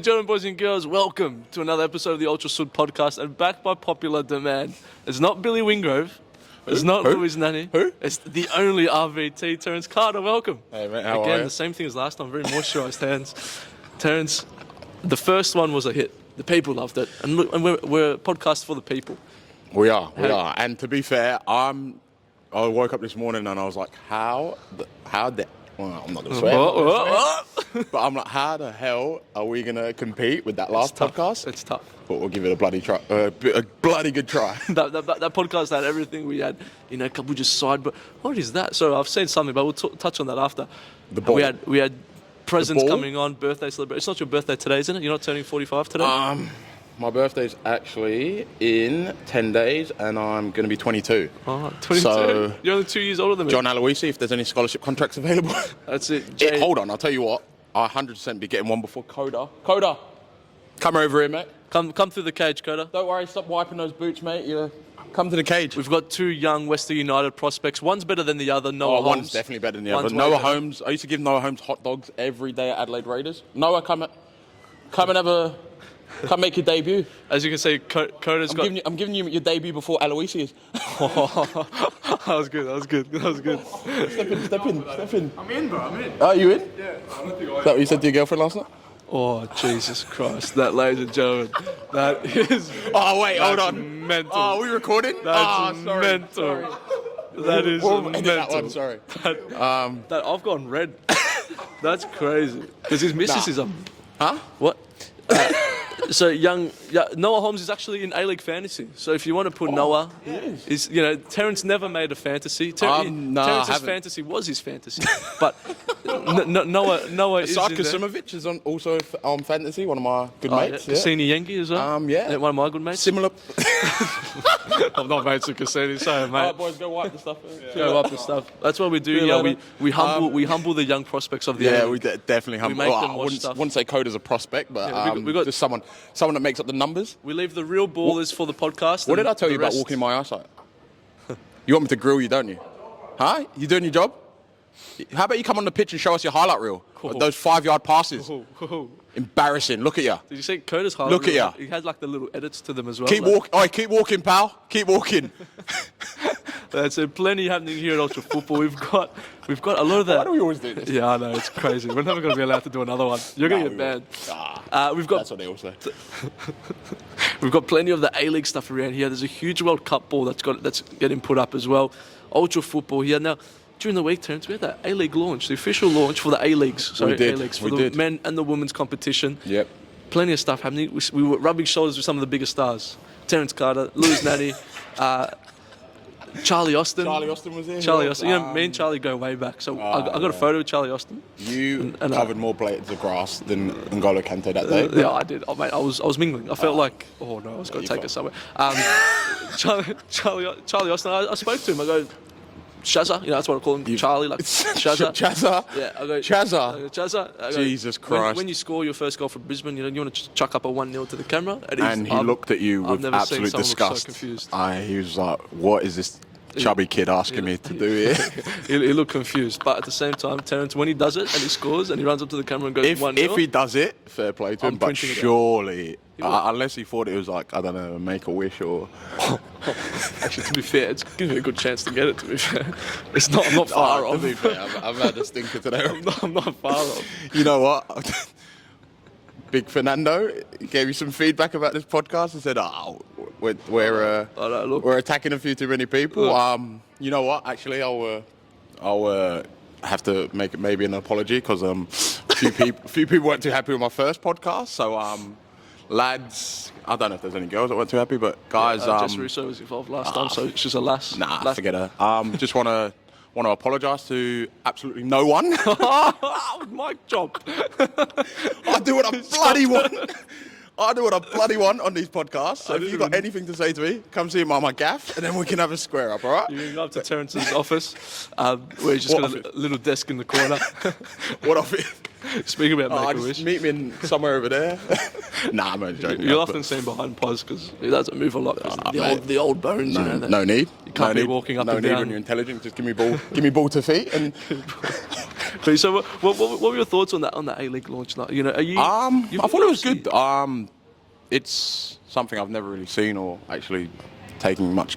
Gentlemen, boys and girls, welcome to another episode of the Ultra Sud podcast, and back by popular demand. It's not Billy Wingrove. It's not Louis Nanny. Who? It's the only RVT, Terence Carter. Welcome. Hey, mate, how Again, are you? the same thing as last time, very moisturised hands. Terence, the first one was a hit. The people loved it. And look, and we're a podcast for the people. We are. And to be fair, I woke up this morning and I was like, well, I'm not going to swear. But I'm like, how the hell are we going to compete with that last podcast? It's tough. But we'll give it a bloody try, a bloody good try. that podcast had everything. We had, a couple just side. But what is that? So I've said something, but we'll touch on that after. The ball. We had presents coming on, birthday celebration. It's not your birthday today, isn't it? You're not turning 45 today? My birthday's actually in 10 days and I'm going to be 22. Oh, 22? So, you're only 2 years older than me. John Aloisi, if there's any scholarship contracts available. That's it. Hold on, I'll tell you what. I'll 100% be getting one before Kosta. Kosta, come over here, mate. Come through the cage, Kosta. Don't worry, stop wiping those boots, mate. You come to the cage. We've got two young Western United prospects. One's better than the other, Noah Holmes. One's definitely better than the other. Noah Holmes, I used to give Noah Holmes hot dogs every day at Adelaide Raiders. Noah, come make your debut. As you can see, Kota's got... I'm giving you your debut before Aloisi is. That was good. Step in. I'm in, bro. I'm in. Are you in? Yeah. I don't think Is that what you said to your girlfriend last night? Oh, Jesus Christ. That, ladies and gentlemen, that is... Oh, wait, hold on. Mental. Oh, are we recording? That's sorry. mental. Sorry. That is mental. That one, sorry. That I've gone red. That's crazy. Because his missus is a... Huh? What? So Noah Holmes is actually in A-League fantasy. So if you want to put Noah, is Terence never made a fantasy. Terence's fantasy was his fantasy, but Noah is Asad in there. Kasimovic is also on fantasy. One of my good mates. Yeah. Cassini Yengi as well. Yeah. One of my good mates. Similar. I'm not mates with Cassini, sorry, mate. All right, boys, go wipe the stuff. Go wipe the stuff. That's what we do. We humble the young prospects of the Yeah, A-League. we definitely humble. We make them watch stuff. Wouldn't say Kota's a prospect, but we got just someone that makes up the numbers. We leave the real ballers for the podcast. What did I tell you about walking in my eyesight? You want me to grill you, don't you? Huh? You doing your job? How about you come on the pitch and show us your highlight reel? Those 5-yard passes. Embarrassing. Look at you. Did you see Kota's highlight reel? Look at you. He had like the little edits to them as well. Keep walking, pal. Keep walking. There's plenty happening here at Ultra Football. We've got a lot of that. Why do we always do this? Yeah, I know, it's crazy. We're never going to be allowed to do another one. You're going to get banned. That's what they all say. We've got plenty of the A-League stuff around here. There's a huge World Cup ball that's getting put up as well. Ultra Football here. Now, during the week, Terence, we had that A-League launch, the official launch for the A-Leagues. A-Leagues for the men and the women's competition. Yep. Plenty of stuff happening. We were rubbing shoulders with some of the biggest stars. Terence Carter, Louis Nanny, Charlie Austin. Charlie Austin was there. Charlie Austin. Me and Charlie go way back. So I got a photo of Charlie Austin. You covered more blades of grass than N'Golo Kante that day. Yeah, I did. Oh, mate, I was mingling. I felt like, I was going to take us somewhere. Charlie Austin, I spoke to him. I go, Shazza, that's what I call him. Charlie, like Shazza. Chazza? Yeah, I go, Chazza? Chazza. Jesus Christ. When you score your first goal for Brisbane, you want to chuck up a 1-0 to the camera. And he looked at you with absolute disgust. So confused. He was like, what is this chubby kid asking me to do here? he looked confused. But at the same time, Terence, when he does it and he scores and he runs up to the camera and goes 1-0. If he does it, fair play to him, but surely... unless he thought it was like, I don't know, Make-A-Wish or... Actually, to be fair, it's given me a good chance to get it, to be fair. I'm not far off. To be fair, I've had a stinker today. I'm not far off. You know what? Big Fernando gave you some feedback about this podcast and said, we're attacking a few too many people. You know what? Actually, I'll have to make maybe an apology because a few people weren't too happy with my first podcast. So, lads, I don't know if there's any girls that weren't too happy, but guys... Jess Russo was involved last time, so she's a lass. Nah, forget her. Just want to apologise to absolutely no one. My job. I do what I bloody want. I do what I bloody want on these podcasts. So if you've got anything to say to me, come see me on my gaff, and then we can have a square up, all right? You can go up to Terence's office, where he's just got a little desk in the corner. What office? Speaking about Make-A-Wish. Just meet me somewhere over there. Nah, I'm only joking. You'll often see him behind pause because he doesn't move a lot. The old bones, No need. You can't be walking up and down. No need when you're intelligent. Just give me ball to feet. And But so, what were your thoughts on that A-League launch? Like, you know, are you? I thought it was good. It's something I've never really seen or actually taken much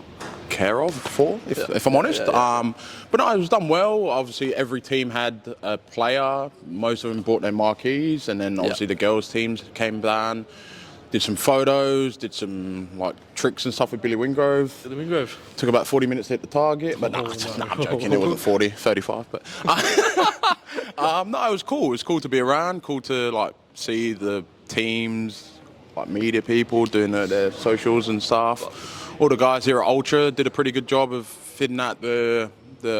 care of before, if I'm honest. But no, it was done well. Obviously, every team had a player. Most of them brought their marquees, and then obviously the girls' teams came down, did some photos, did some like tricks and stuff with Billy Wingrove. Took about 40 minutes to hit the target, but no, I'm joking. It wasn't 40, 35. But no, it was cool. It was cool to be around. Cool to like see the teams, like media people doing their socials and stuff. All the guys here at Ultra did a pretty good job of fitting out the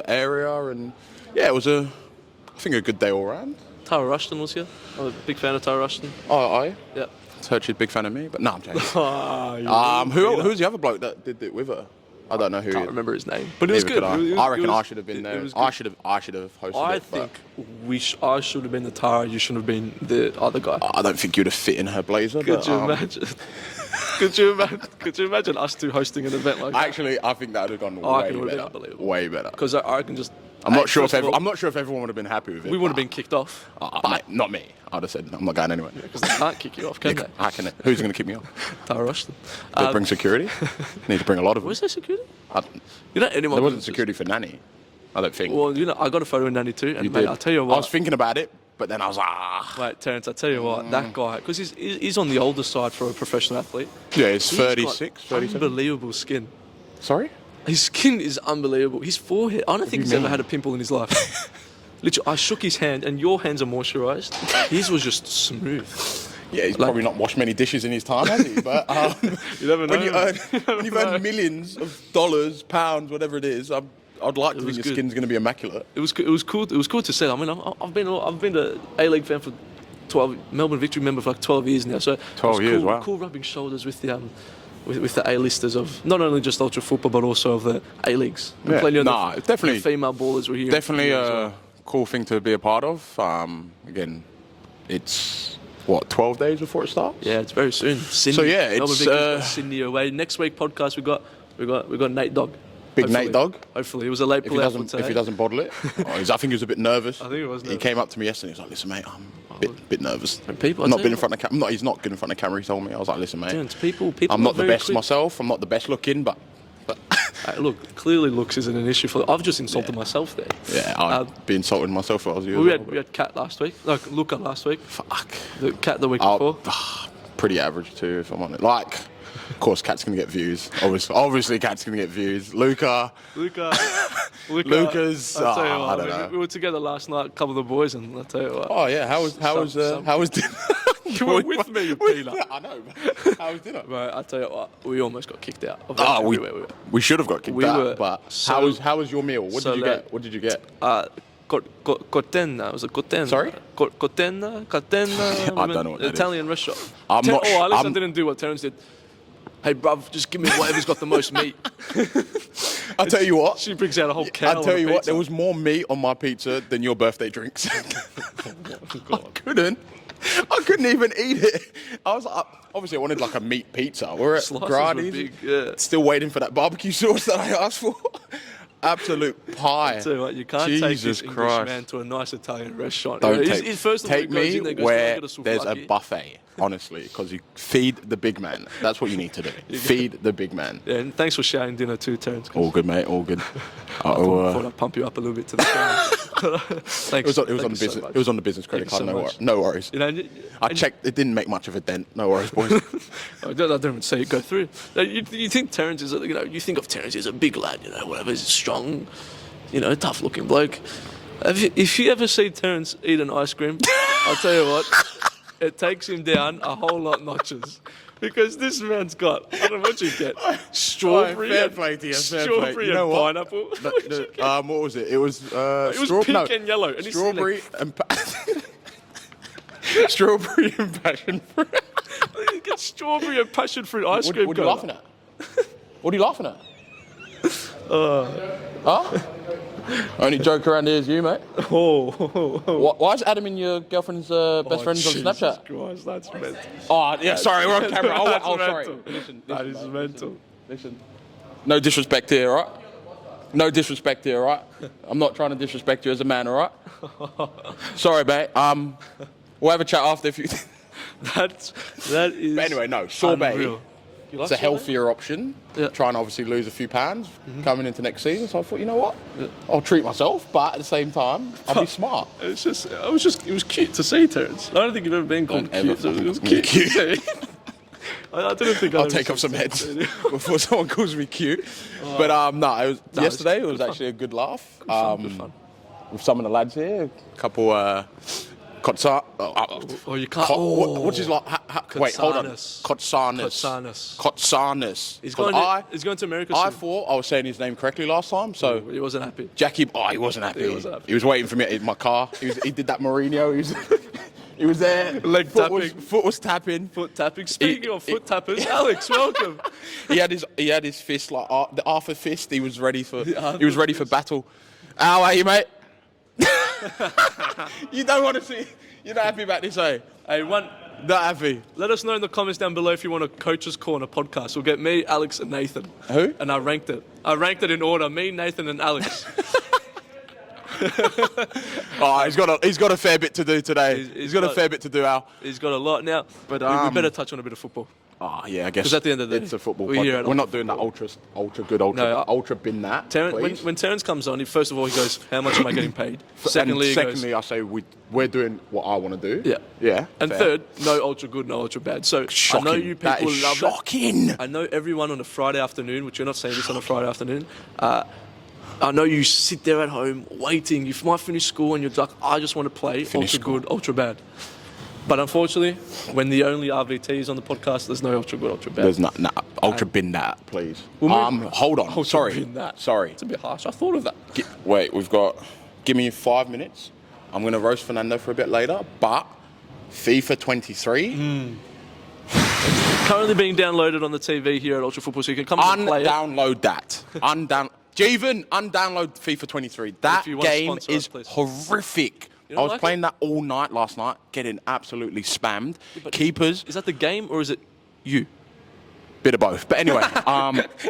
area, and yeah, it was I think a good day all round. Tara Rushton was here. I'm a big fan of Tara Rushton. Oh, are you? Yeah. Heard she's a big fan of me, but no, I'm joking. Who's the other bloke that did it with her? I don't know who. I can't remember his name, but it was good. I reckon I should have been there. I should have hosted I it. think I should have been the Tara. You should have been the other guy. I don't think you'd have fit in her blazer. Could you imagine? Could you imagine us two hosting an event like that? Actually, I think that would have gone unbelievable. Way better. Because I can just. I'm not sure if everyone would have been happy with it. We would have been kicked off. Not me. I'd have said I'm not going anywhere. Because they can't kick you off, can they? I can. Who's going to kick me off? Tara Rushton. They bring security. Need to bring a lot of them. Was there security? You know, anyone. There wasn't security for Nanny. I don't think. Well, you know, I got a photo with Nanny too, and you mate, did. I'll tell you what. I was thinking about it, but then I was Wait, Terence, I tell you what, that guy, because he's on the older side for a professional athlete. Yeah, he's 36, 37. Unbelievable skin. Sorry? His skin is unbelievable. His forehead, I don't think he's ever had a pimple in his life. Literally, I shook his hand, and your hands are moisturised. His was just smooth. Yeah, he's probably not washed many dishes in his time, has he? But you never know. When you've earned millions of dollars, pounds, whatever it is, I'd like to think your skin's going to be immaculate. It was cool. It was cool to see. I mean, I've been an A-League fan for 12, Melbourne Victory member for like 12 years now. So 12 years, cool, wow. Cool rubbing shoulders with the A-listers of not only just Ultra football but also of the A-Leagues. Yeah, definitely the female ballers were here. Definitely a cool thing to be a part of. Again, it's 12 days before it starts. Yeah, it's very soon. Sydney. So yeah, Melbourne Victory's got Sydney away. Next week podcast we got Nate Dogg. Nate Dogg. Hopefully, it was a late play. If he doesn't bottle it, I think he was a bit nervous. I think he was nervous. He came up to me yesterday. He was like, "Listen, mate, I'm a bit nervous. People, I'm not been in front of camera. He's not good in front of camera. He told me. I was like, "Listen, mate, people I'm not the best myself. I'm not the best looking, but." Look, clearly looks isn't an issue for. I've just insulted myself there. Yeah, I'd be insulting myself if I was you. We had Kat last week. Like Luca last week. Fuck. The Kat the week before. Pretty average too, if I'm honest. Like, of course, Kat's gonna get views. Obviously, Kat's gonna get views. Luca's. I'll tell you what, I don't know. We were together last night, a couple of the boys, and I'll tell you what. Oh yeah, how was dinner? You were with me, you peanut. I know. How was dinner? Right, I'll tell you what. We almost got kicked out. We should have got kicked out. But how was your meal? What did you get? What did you get? Cotenna. Was it Cotenna? Sorry? Cotenna. I don't know what that is. Italian restaurant. I'm not at least I didn't do what Terence did. Hey, bruv, just give me whatever's got the most meat. I'll tell you what. She brings out a whole cow. I'll tell you what. There was more meat on my pizza than your birthday drinks. I couldn't even eat it. I was like, obviously I wanted like a meat pizza. We're at Gradi's, still waiting for that barbecue sauce that I asked for. Absolute pie. I'll tell you what, you can't take this English man to a nice Italian restaurant. Don't take me where there's a buffet, honestly, because you feed the big man. That's what you need to do. Feed the big man. Yeah, and thanks for sharing dinner too, Terence. All good, mate. All good. I thought I'd pump you up a little bit to the ground. Thanks. It was on the business credit card. No worries. You know, I checked. It didn't make much of a dent. No worries, boys. I don't even see it go through. You think Terence is, you think of Terence as a big lad, whatever. He's a strong, tough looking bloke. If you ever see Terence eat an ice cream, I'll tell you what, it takes him down a whole lot notches. Because this man's got, I don't know what you get, strawberry, strawberry and pineapple. What was it? It was pink and yellow. And strawberry and strawberry and passion fruit. You get strawberry and passion fruit ice cream. What are you laughing at? What are you laughing at? Huh? Only joke around here is you, mate. Why is Adam and your girlfriend's best friends on Snapchat? Christ, that's mental. Oh, yeah, sorry, we're on camera. That's sorry. Listen, that is mental. Listen. No disrespect here, all right? No disrespect here, all right? I'm not trying to disrespect you as a man, all right? Sorry, mate. We'll have a chat after if you... That is. But anyway, no, sorbet. Unreal. You like It's a sorbet? healthier option. Yeah. Trying to obviously lose a few pounds coming into next season. So I thought, you know what? I'll treat myself, but at the same time, I'll be smart. It was cute to see, Terence. I don't think you've ever been called Don't cute. ever So it was fucking cute. cute. to see. I didn't think I'll take off some heads before someone calls me cute. But no, yesterday it was actually a good laugh. Good fun. With some of the lads here, a couple Kosta. Oh, you can't. What's his like? Wait, hold on. Kotsanis. Kotsanis. He's 'Cause going to America I soon. thought I was saying his name correctly last time, so He wasn't happy. Jackie. Oh, he wasn't happy. He wasn't happy. He was waiting for me in my car. He did that Mourinho. He was there. Leg tapping. Foot was tapping. Foot tapping. Speaking of foot tappers, Alex, welcome. He had his fist like the Arthur fist. He was ready for battle. How are you, mate? You don't want to see. You're not happy about this, eh? Hey, Not happy. let us know in the comments down below if you want a Coach's Corner podcast. We'll get me, Alex, and Nathan. Who? And I ranked it. I ranked it in order. Me, Nathan, and Alex. Oh, he's got a fair bit to do today. He's got a fair bit to do, Al. He's got a lot now. But, we better touch on a bit of football. Oh, yeah, I guess. 'Cause at the end of the day, it's a football we're here podcast. at We're not Ultra doing that Football. ultra bin that. Terrence, when Terence comes on, first of all, he goes, how much am I getting paid? Secondly, I say we're doing what I want to do. Yeah. Yeah. And fair. third, no ultra good, no ultra bad. So Shocking. I know you That people is love shocking. that. I know everyone on a Friday afternoon, which you're not saying this on a Friday afternoon. I know you sit there at home waiting. You might finish school and you're like, I just want to play Finish ultra good, ultra bad. But unfortunately, when the only RVT is on the podcast, there's no ultra good, ultra bad. There's not ultra bin that, please. Hold on. Ultra Sorry. bin that. Sorry. It's a bit harsh. I thought of that. Wait, give me 5 minutes. I'm going to roast Fernando for a bit later, but FIFA 23, Currently being downloaded on the TV here at Ultra Football, so you can come and play it. undownload that. Jeevan, undownload FIFA 23. That If you want to game sponsor us, is please. horrific. You I don't was like playing it? that all night last night, getting absolutely spammed. But Keepers, Is that the game or is it you? bit of both. But anyway,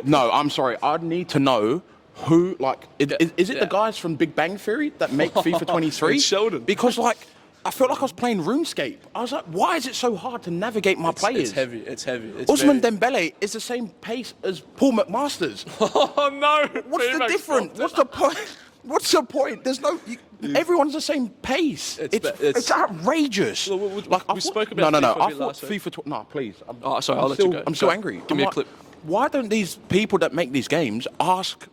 no, I'm sorry. I'd need to know who, like, is it Yeah. the guys from Big Bang Theory that make FIFA 23? It's Sheldon. Because, like, I felt like I was playing RuneScape. I was like, why is it so hard to navigate my players? It's heavy. It's heavy. It's Usman very- Dembele is the same pace as Paul McMasters. Oh no! What's the T-Max difference? stopped What's the point? What's the point? There's no. Everyone's the same pace. It's outrageous. Well, we spoke about no. FIFA a I bit thought last week. FIFA. No, please. Oh, sorry, I'll let you go. I'm still Go. angry. Give me a like, clip. Why don't these people that make these games ask,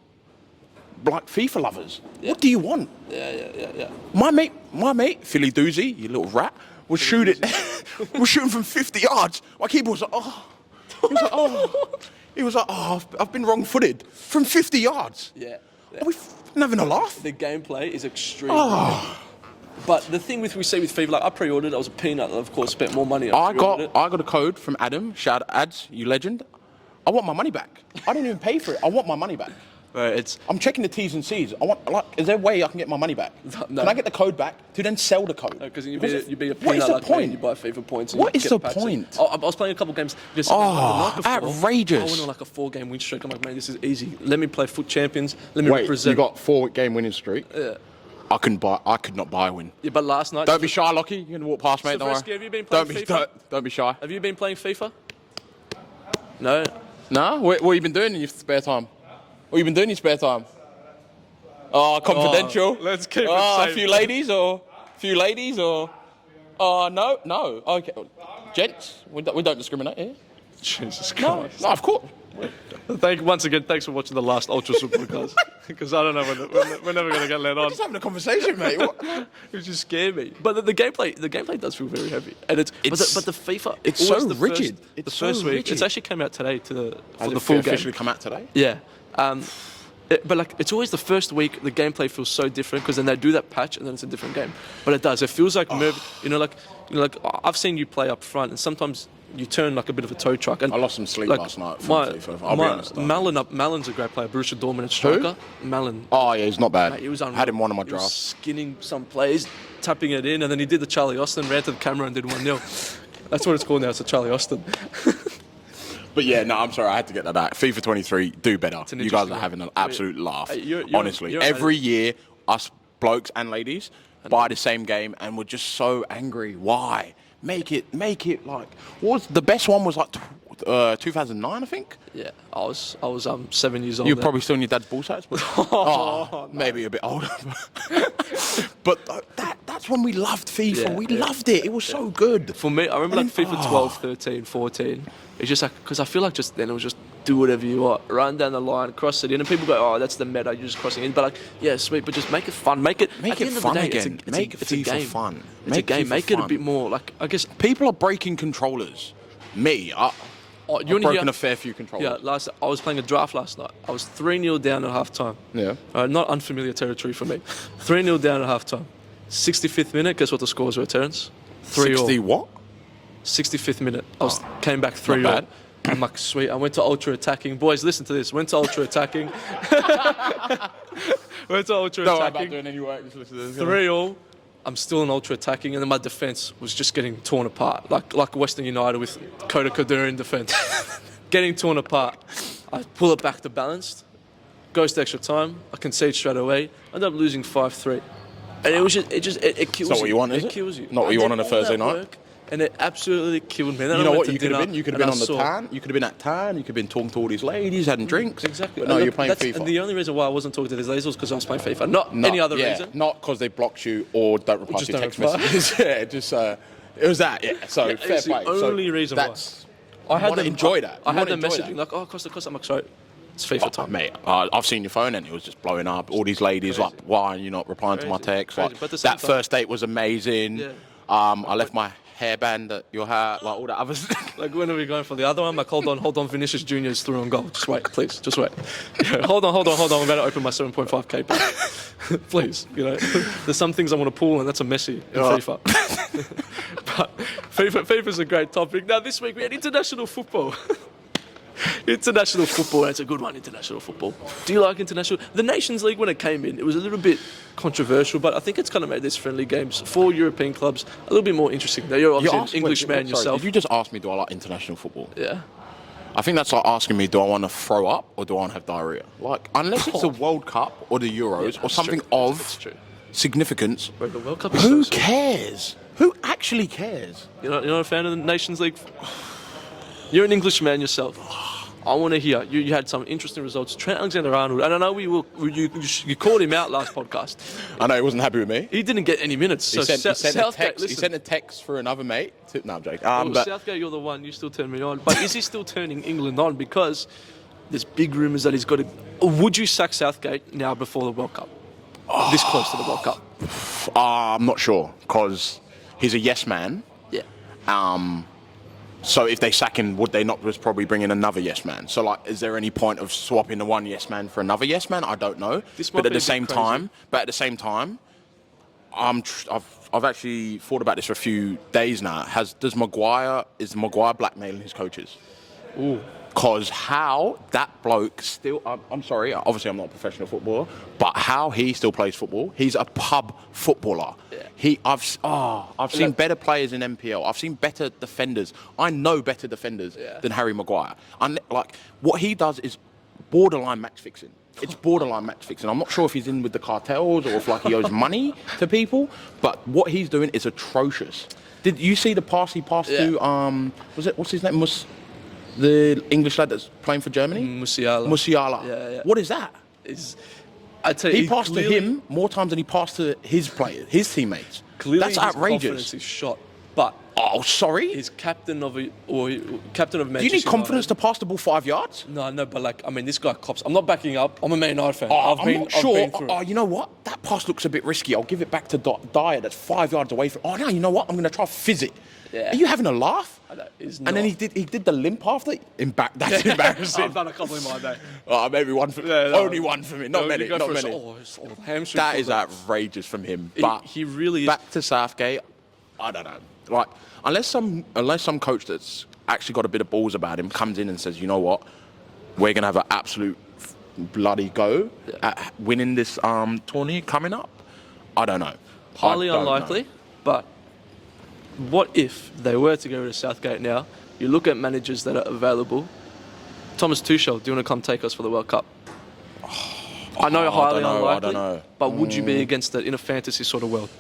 like, FIFA lovers? What do you want? Yeah. My mate, Philly Doozy, you little rat, was shooting from 50 yards. My keeper was like, oh. He was like, I've been wrong-footed from 50 yards. Yeah. Are we having a laugh? The gameplay is extremely heavy. But the thing we say with FIFA, like I pre-ordered, I was a peanut, of course, spent more money. I got a code from Adam. Shout out Ads, you legend. I want my money back. I didn't even pay for it. I want my money back. Right, I'm checking the T's and C's. Is there a way I can get my money back? No. Can I get the code back to then sell the code? because you'd be a peanut What is the like me, point? and you buy FIFA points. And What you is get the packs point? I was playing a couple games. Just outrageous. I went on like a 4-game win streak. I'm like, man, this is easy. Let me play Foot Champions. Let me Wait, represent. you got 4-game winning streak? Yeah. I could not buy a win. Yeah, but last night. Don't be shy, Lockie. You're gonna walk past, mate. Don't worry. Have you been playing FIFA? Don't be shy. Have you been playing FIFA? No. Nah. What you been doing in your spare time? What you been doing in your spare time? Oh, confidential. Let's keep it A safe. few ladies or. No. Okay, gents. We don't discriminate here. Jesus No, Christ. of course. Once again, thanks for watching the last Ultra Sud podcast. Because I don't know when we're never going to get let on. Just having a conversation, mate. It just scared me. But the gameplay does feel very heavy, and but the FIFA, it's always so the rigid. First, It's the so first week, rigid. it's actually came out today for the Has full it game. officially come out today? Yeah, but like it's always the first week the gameplay feels so different because then they do that patch and then it's a different game. But it does. It feels like like I've seen you play up front and sometimes you turn like a bit of a tow truck. And I lost some sleep like, last night from FIFA. I'll be honest. Mallin's a great player. Borussia Dortmund striker. Mallin. Oh yeah, he's not bad. Mate, he was unreal. Had him one of my He was drafts. skinning some players, tapping it in, and then he did the Charlie Austin, ran to the camera and did 1-0. That's what it's called now. It's a Charlie Austin. But yeah, no, I'm sorry, I had to get that out. FIFA 23, do better. an You guys interesting are one. having an absolute laugh. You're Honestly, every year, us blokes and ladies buy the same game, and we're just so angry. Why? Make it like. What was the best one? Was like 2009, I think. Yeah, I was 7 years old. You're then. probably still in your dad's ball sacks, but maybe a bit older. But that's when we loved FIFA. Yeah, we yeah. loved it. It was so good. For me, I remember like FIFA 12, 13, 14. It's just like, because I feel like just then it was just do whatever you want, run down the line, cross it in, and people go, oh, that's the meta, you're just crossing in. But like, yeah, sweet, but just make it fun, make it fun day, again. Make FIFA game. fun. It's a game. Make it a bit more like, I guess. People are breaking controllers. Me, I've broken a fair few controllers. Yeah, I was playing a draft last night. I was 3-0 down at half time. Yeah. Not unfamiliar territory for me. 3-0 down at half time. 65th minute, guess what the scores were, Terence? 3-all. 60 what? 65th minute. Came back 3-all. bad. I'm like, sweet. I went to ultra attacking. Boys, listen to this. Went to ultra attacking. Went to ultra Don't worry attacking. about doing any work. Just listen to this. 3-all. I'm still in ultra attacking, and then my defence was just getting torn apart, like Western United with Kosta Kadura in defence, getting torn apart. I pull it back to balanced, goes to extra time. I concede straight away. I end up losing 5-3, and it was just it kills you. It's not what you want, is it? It kills you. Not what I you did want on a all Thursday that night? work, and it absolutely killed me. Then You I know went what to you could have dinner, been? You could have and been on I the saw- tan. You could have been at tan. You could have been talking to all these ladies, having drinks. Exactly. But no, And you're playing that's- FIFA. And the only reason why I wasn't talking to these ladies was because I was playing FIFA. Not any other reason. Not because they blocked you or don't reply to just your don't text reply. messages. Yeah, just it was that. Yeah. So fair it's the play. only so reason why. that's, I had wanna them enjoy that. I You had wanna them enjoy messaging that. like, "Oh, Kosta, I'm like, sorry, it's FIFA time." Mate, I've seen your phone and it was just blowing up. All these ladies Crazy. like, why are you not replying to my Crazy, text? crazy. Like, But at the same that time- first date was amazing. Yeah. I left my hairband at your hair, like all that other stuff. Like, when are we going for the other one? Like, hold on, Vinicius Junior is through on goal. Just wait, please, just wait. Yeah, hold on. I'm about to open my 7.5k pack. Please, there's some things I want to pull, and that's a Messi in FIFA. But FIFA's a great topic. Now, this week we had international football. International football, that's a good one, international football. Do you like international? The Nations League, when it came in, it was a little bit controversial, but I think it's kind of made these friendly games for European clubs a little bit more interesting. Now, you're obviously an English man yourself. Did you just ask me, do I like international football? Yeah. I think that's like asking me, do I want to throw up or do I want to have diarrhea? Like, unless it's the World Cup or the Euros or something It's of true. significance, Bro, the World Cup is who so cares? Who actually cares? You're not a fan of the Nations League? You're an English man yourself. I want to hear. You had some interesting results. Trent Alexander-Arnold, and I know you called him out last podcast. I know he wasn't happy with me. He didn't get any minutes. He sent Southgate, he sent a text for another mate. No, I'm joking. Well, But Southgate, you're the one. You still turn me on. But is he still turning England on? Because there's big rumours that he's got to... Would you sack Southgate now before the World Cup? This close to the World Cup? I'm not sure because he's a yes man. Yeah. So if they sack him, would they not just probably bring in another yes man? So like, is there any point of swapping the one yes man for another yes man? I don't know. This might But at be a the bit same crazy. time, I've actually thought about this for a few days now. Is Maguire blackmailing his coaches? Ooh. Because how that bloke still, I'm sorry, obviously I'm not a professional footballer, but how he still plays football, he's a pub footballer. Yeah. I've seen better players in MPL. I've seen better defenders. I know better defenders than Harry Maguire. Like, what he does is borderline match fixing. It's borderline match fixing. I'm not sure if he's in with the cartels or if like he owes money to people, but what he's doing is atrocious. Did you see the pass he passed to, what's his name? The English lad that's playing for Germany? Musiala. Yeah. What is that? I tell you, He passed to him more times than he passed to his players, his teammates. Clearly, That's his confidence outrageous. is shot. But Oh, sorry? he's captain of Manchester Do you need confidence United. to pass the ball 5 yards? No, but like, I mean, this guy cops. I'm not backing up. I'm a Man United fan. I'm I've not sure. been through it. You know what? That pass looks a bit risky. I'll give it back to Dyer that's 5 yards away from... Oh, no, you know what? I'm going to try fizz it. Yeah. Are you having a laugh? It's And then he did the limp after. That's embarrassing. I've done a couple in my day. Maybe one for only one for me. Not many. Not many. That is outrageous from him. But he really is. Back to Southgate, I don't know. Like, unless some coach that's actually got a bit of balls about him comes in and says, you know what, we're gonna have an absolute bloody go at winning this tourney coming up. I don't know. Highly I don't unlikely, know. but what if they were to go rid of Southgate now? You look at managers that are available. Thomas Tuchel, do you want to come take us for the World Cup? I know highly unlikely, I don't know. But would you be against it in a fantasy sort of world?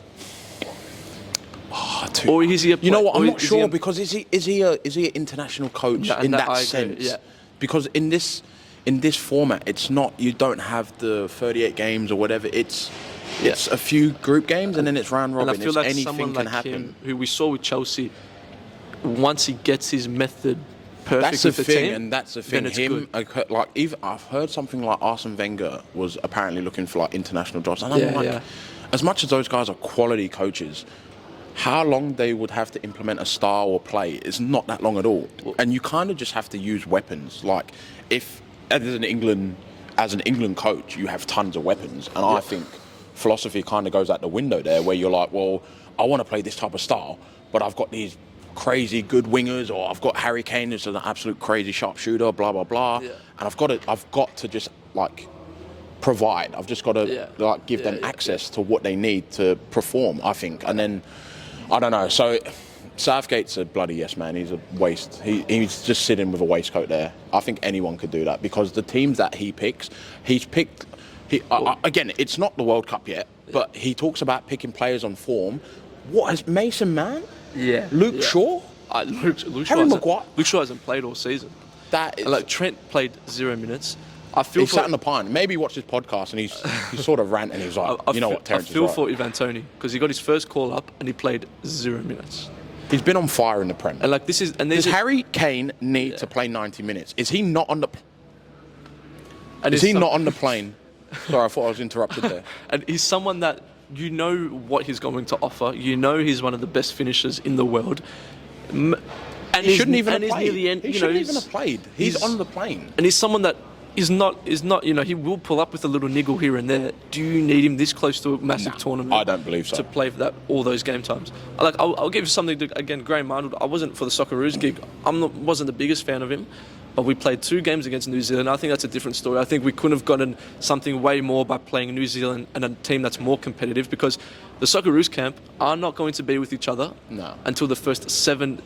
Or is he a You know what? I'm not is sure he a- because is he an international coach Yeah, in and that I agree, sense? yeah. Because in this format, it's not. You don't have the 38 games or whatever. It's a few group games and then it's round robin. And I feel like anything someone can like happen. him, who we saw with Chelsea, once he gets his method perfect That's the with the thing, team, and that's the then thing. it's Him, good. like, even I've heard something like Arsene Wenger was apparently looking for like international jobs, and I'm Yeah, like, yeah. as much as those guys are quality coaches, how long they would have to implement a style or play is not that long at all. And you kind of just have to use weapons. Like, if as an England coach, you have tons of weapons, and I think philosophy kind of goes out the window there, where you're like, well, I want to play this type of style, but I've got these crazy good wingers, or I've got Harry Kane who's an absolute crazy sharpshooter, blah blah blah, and I've got to just like provide. I've just got to like give them access to what they need to perform, I think. And then I don't know. So Southgate's a bloody yes man. He's a waste. He's just sitting with a waistcoat there. I think anyone could do that because the teams that he picks, he's picked. Again, it's not the World Cup yet, but he talks about picking players on form. What is Mason Mount? Yeah. Luke Shaw? Luke Harry Maguire? Luke Shaw hasn't played all season. That is. And like Trent played 0 minutes. I feel He sat in the pine. Maybe he watched his podcast and he's sort of ranting. He was like, you know what, Terence I feel is right. for Ivan Toney because he got his first call up and he played 0 minutes. He's been on fire in the Prem. And like this is and Does there's Harry Kane need to play 90 minutes? Is he not on the? and Is he's he some- not on the plane? Sorry, I thought I was interrupted there. And he's someone that you know what he's going to offer. You know he's one of the best finishers in the world. And He shouldn't even and have he's played. near the end. He you know, shouldn't even have played. He's on the plane. And he's someone that is not. You know, he will pull up with a little niggle here and there. Do you need him this close to a massive tournament? I don't believe so. To play for that all those game times. I'll give you something to, again. Graham Arnold. I wasn't for the Socceroos gig. Wasn't the biggest fan of him. But we played 2 games against New Zealand. I think that's a different story. I think we couldn't have gotten something way more by playing New Zealand and a team that's more competitive because the Socceroos camp are not going to be with each other until the first 7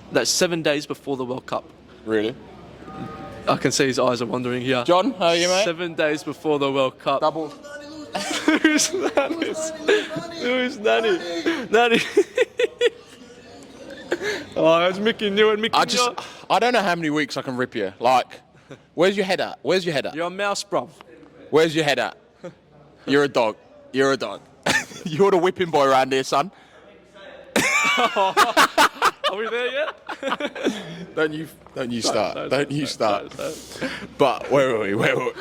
days before the World Cup. Really? I can see his eyes are wandering here. John, how are you, mate? 7 days before the World Cup. Double. Who's that? Who's Nanny? Nanny. Oh, it's Mickey New and Mickey I don't know how many weeks I can rip you. Like, where's your head at? Where's your head at? You're a mouse, bruv. Where's your head at? You're a dog. You're a dog. You're the whipping boy around here, son. Are we there yet? Don't you start. Don't you start. No. But where were we?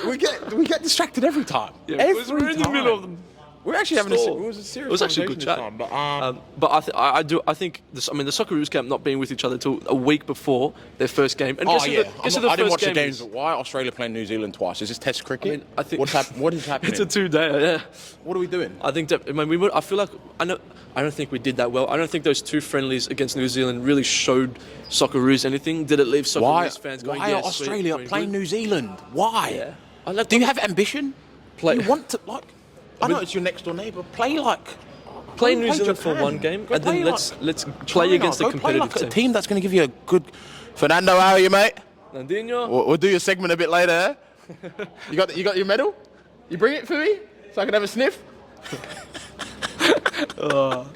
We get distracted every time. Yeah, every because we're in the time. middle of them. We're actually having Store. it was a serious It was actually a good conversation chat. this time, But I think the Socceroos camp not being with each other till a week before their first game. And guess who the I didn't first watch the game games. is? But why Australia playing New Zealand twice? Is this Test cricket? I think What is happening? It's a 2-day. Yeah. What are we doing? I think that. I feel like I don't think we did that well. I don't think those 2 friendlies against New Zealand really showed Socceroos anything. Did it leave Socceroos fans going? Why are Australia playing New Zealand? Why? Yeah. Do you have ambition? Play. You want to like? I know it's your next door neighbour. Play New Zealand for one game, and then let's play against a competitive team. A team that's going to give you a good. Fernando, how are you, mate? Nandinho. We'll do your segment a bit later. Eh? You got your medal? You bring it for me so I can have a sniff. But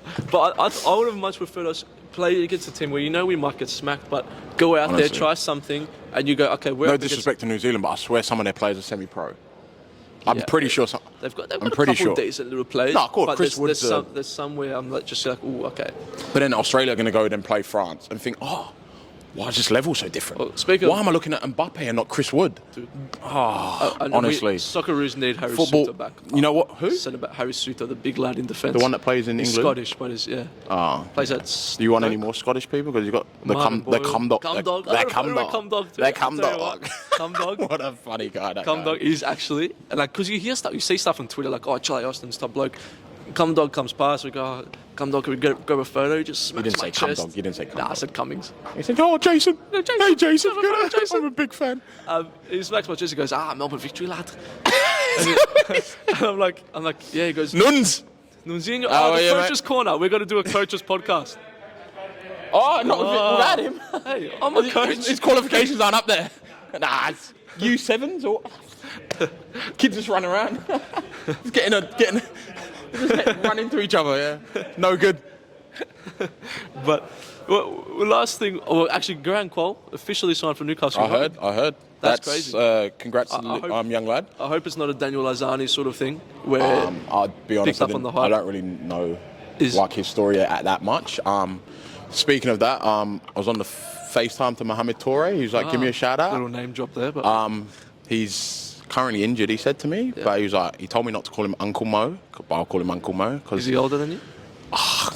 I would have much preferred us play against a team where you know we might get smacked, but go out there, try something, and you go, okay, we're No disrespect to New Zealand, but I swear some of their players are semi-pro. I'm pretty sure some. They've got a pretty couple sure. decent little players. No, of course, but Chris Wood's there's somewhere I'm just like, oh, okay. But then Australia are going to go and play France and think, oh, why is this level so different? Well, why am I looking at Mbappe and not Chris Wood? Honestly. Socceroos need Harry Football. Suter back. You know what? Who? Centre back Harry Suter, the big lad in defence. The one that plays in He's England? Scottish, but he's, Plays at Do you want any more Scottish people? Because you've got the cum dog. Cum dog. They're cum dog. They're cum dog. Cum dog. What a funny guy that Cum guy dog is actually, and like, because you hear stuff, you see stuff on Twitter like, oh, Charlie Austin's top bloke. Cum dog comes past, we go, oh, Cum dog, can we grab a photo? He just smacks You didn't my say cum chest. dog. You didn't say cum Nah, I dog. said Cummings. He said, oh, Jason. Jason. Hey, Jason. Have a photo, Jason. I'm a big fan. He smacks my chest, he goes, Melbourne victory, lad. and I'm like, yeah, he goes, Nuns. Nunzinho, Oh, the yeah, coach's corner. We're going to do a coach's podcast. Oh, not without him. Hey, I'm a coach. His qualifications aren't up there. Nah, U7s or kids just run around, just run into each other. Yeah, no good. But last thing, actually, Garang Kuol officially signed for Newcastle. I heard. That's crazy. Congrats to the young lad. I hope it's not a Daniel Azani sort of thing where I'll be honest, picked up on the hype. I don't really know his story at that much. Speaking of that, I was on the FaceTime to Mohamed Toure. He was like, give me a shout out. Little name drop there, but he's currently injured, he said to me, but he told me not to call him Uncle Mo, but I'll call him Uncle Mo. Is he older than you?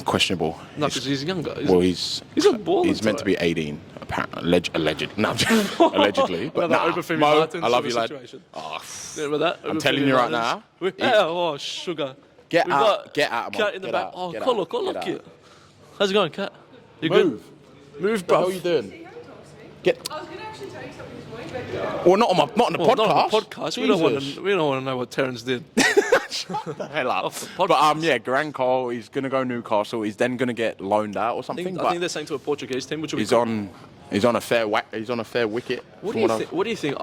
Questionable. No, because he's younger. He's a baller. He's meant to be 18, apparently. Allegedly. No, allegedly. But Mo, I love you, lad. Remember that? I'm telling you right now. Oh, sugar. Get out, Cat man. in the back. Oh, Colo, Get cute. How's it going, Cat? You Move. good? Move, Bro. bro. What are you doing? I was going to actually tell you something this morning, but... Well, not on the podcast. Not on the podcast. We don't want to know what Terence did. Hell up. Off the podcast. But Garang Kuol, he's going to go Newcastle. He's then going to get loaned out or something. I think they're saying to a Portuguese team, which will be he's on a fair wicket. What do you think?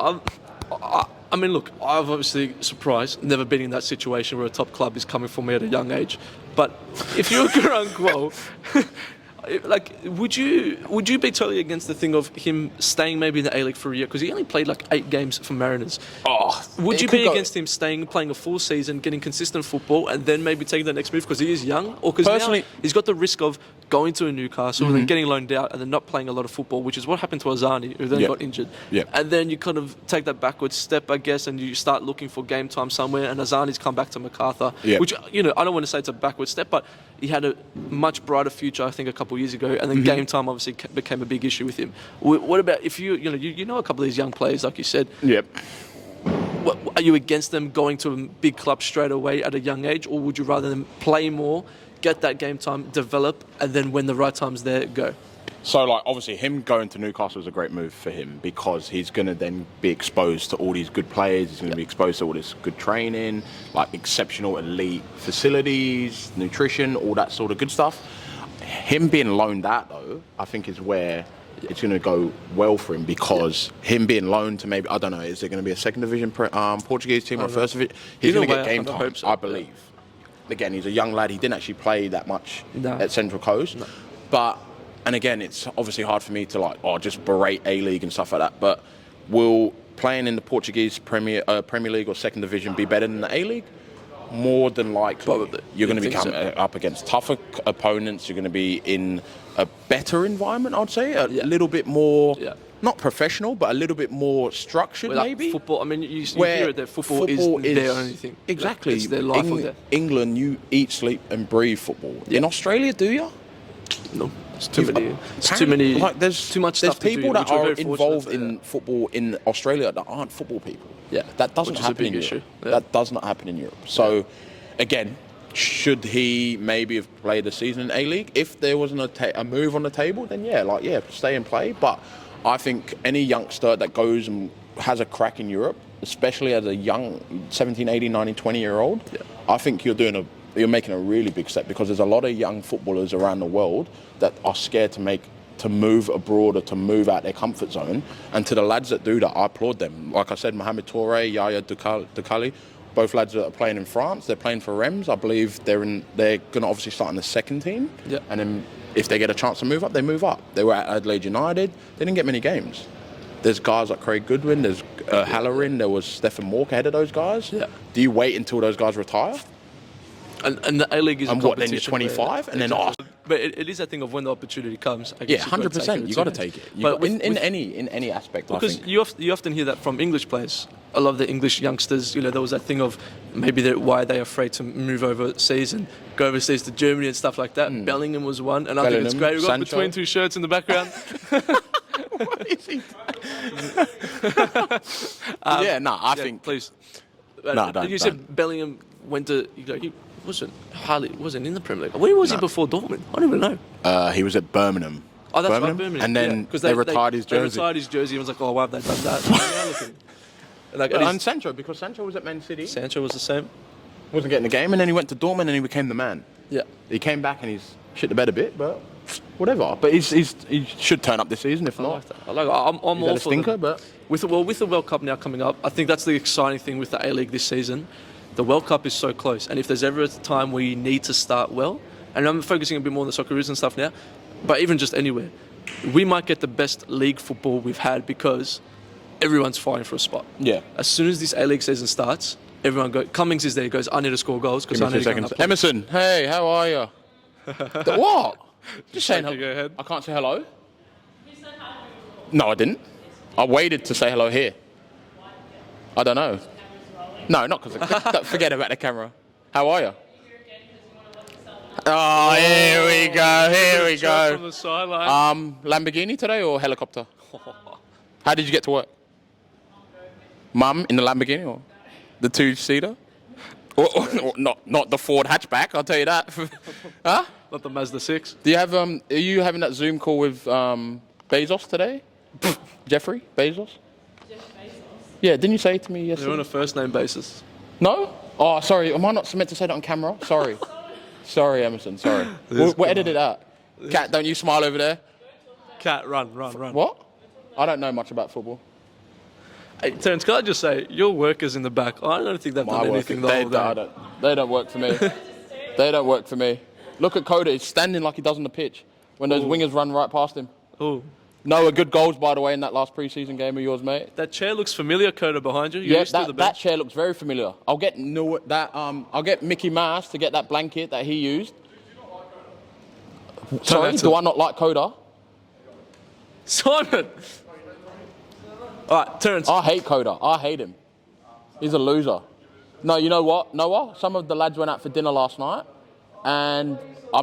I mean, look, I'm obviously surprised, never been in that situation where a top club is coming for me at a young age. But if you're Garang Kuol, would you be totally against the thing of him staying maybe in the A-League for a year? Because he only played like 8 games for Mariners. Would you be against him playing a full season, getting consistent football, and then maybe taking the next move because he is young? Or because now he's got the risk of going to a Newcastle and then getting loaned out and then not playing a lot of football, which is what happened to Azani, who then got injured. And then you kind of take that backwards step, I guess, and you start looking for game time somewhere, and Azani's come back to MacArthur, which, I don't want to say it's a backward step, but he had a much brighter future, I think, a couple of years ago, and then game time obviously became a big issue with him. What about if you know a couple of these young players, like you said? Yep. Are you against them going to a big club straight away at a young age, or would you rather them play more, get that game time, develop, and then when the right time's there, go? So, obviously, him going to Newcastle is a great move for him because he's going to then be exposed to all these good players. He's going to be exposed to all this good training, exceptional elite facilities, nutrition, all that sort of good stuff. Him being loaned out, though, I think is where it's going to go well for him because him being loaned to maybe, I don't know, is there going to be a second division Portuguese team or a first division? He's going to get game time, I believe. Again, he's a young lad. He didn't actually play that much at Central Coast. No. And again, it's obviously hard for me to just berate A-League and stuff like that. But will playing in the Portuguese Premier League or second division be better than the A-League? More than likely. Probably. You're going to be coming up against tougher opponents. You're going to be in a better environment, I'd say. A little bit more, not professional, but a little bit more structured, maybe. Football, I mean, you hear it that football is their only thing. Exactly. It's their life or death. England, you eat, sleep and breathe football. In Australia, do you? No. It's too many. There's too much stuff. There's people that are involved in football in Australia that aren't football people. Yeah, that doesn't happen in Europe. That does not happen in Europe. So, again, should he maybe have played a season in A-League? If there wasn't a move on the table, then stay and play. But I think any youngster that goes and has a crack in Europe, especially as a young 17, 18, 19, 20-year-old, I think you're making a really big step because there's a lot of young footballers around the world that are scared to move abroad or to move out their comfort zone. And to the lads that do that, I applaud them. Like I said, Mohamed Toure, Yaya Dukali, both lads that are playing in France, they're playing for Reims. I believe they're going to obviously start in the second team. Yeah. And then if they get a chance to move up, they move up. They were at Adelaide United. They didn't get many games. There's guys like Craig Goodwin, there's Halloran, there was Stephen Walker ahead of those guys. Yeah. Do you wait until those guys retire? And the A-League is a competition. Then you're 25? And then But it is a thing of when the opportunity comes. I guess 100%. You got to take it. But in any aspect, because I think. You often hear that from English players. A lot of the English youngsters, there was that thing of maybe why they're afraid to move overseas and go overseas to Germany and stuff like that. Bellingham was one, and I think it's great. We've got between two shirts in the background. What is he? I think. Please. Don't. You said Bellingham went to. He wasn't in the Premier League. Where was he before Dortmund? I don't even know. He was at Birmingham. Oh, that's right, Birmingham. And then they retired his jersey. They retired his jersey. I was like, why have they done that? And Sancho, because Sancho was at Man City. Sancho was the same. Wasn't getting the game, and then he went to Dortmund and he became the man. Yeah. He came back and he's shit the bed a bit, but whatever. But he should turn up this season. If not, I'm all a for stinker. them. But With the World Cup now coming up, I think that's the exciting thing with the A-League this season. The World Cup is so close, and if there's ever a time where you need to start well, and I'm focusing a bit more on the Socceroos and stuff now, but even just anywhere, we might get the best league football we've had because everyone's fighting for a spot. yeah. As soon as this A-League season starts, everyone goes. Cummings is there. He goes, I need to score goals because Give I me need 2 to go seconds. and play." Emerson, hey, how are you? What? Just saying Okay, hello. go ahead. I can't say hello. No, I didn't. I waited to say hello here. I don't know. No, not because. Forget about the camera. How are you? Oh, here we go. Here we Shot from go. the sideline. Lamborghini today or helicopter? How did you get to work? Mum in the Lamborghini or the 2-seater? Or not the Ford hatchback. I'll tell you that. Huh? Not the Mazda 6. Do you have Are you having that Zoom call with Bezos today? Jeffrey Bezos? Yeah, didn't you say to me They're yesterday? on a first name basis. No? Oh, sorry. Am I not meant to say that on camera? Sorry. Sorry, Emerson. Sorry. We'll edit it out. Kat, don't you smile over there? Cat, run. What? I don't know much about football. Hey, Terence, can I just say, your workers in the back, I don't think they've done anything the whole day. They don't work for me. They don't work for me. Look at Kosta. He's standing like he does on the pitch when those wingers run right past him. Oh, Noah, good goals, by the way, in that last pre-season game of yours, mate. that chair looks familiar, Kosta, behind you. You're Yeah, used to the that bench. chair looks very familiar. I'll get I'll get Mickey Mouse to get that blanket that he used. Sorry, do I not like Kosta? Simon! All right, Terence. I hate Kosta. I hate him. He's a loser. No, you know what, Noah? Some of the lads went out for dinner last night, and I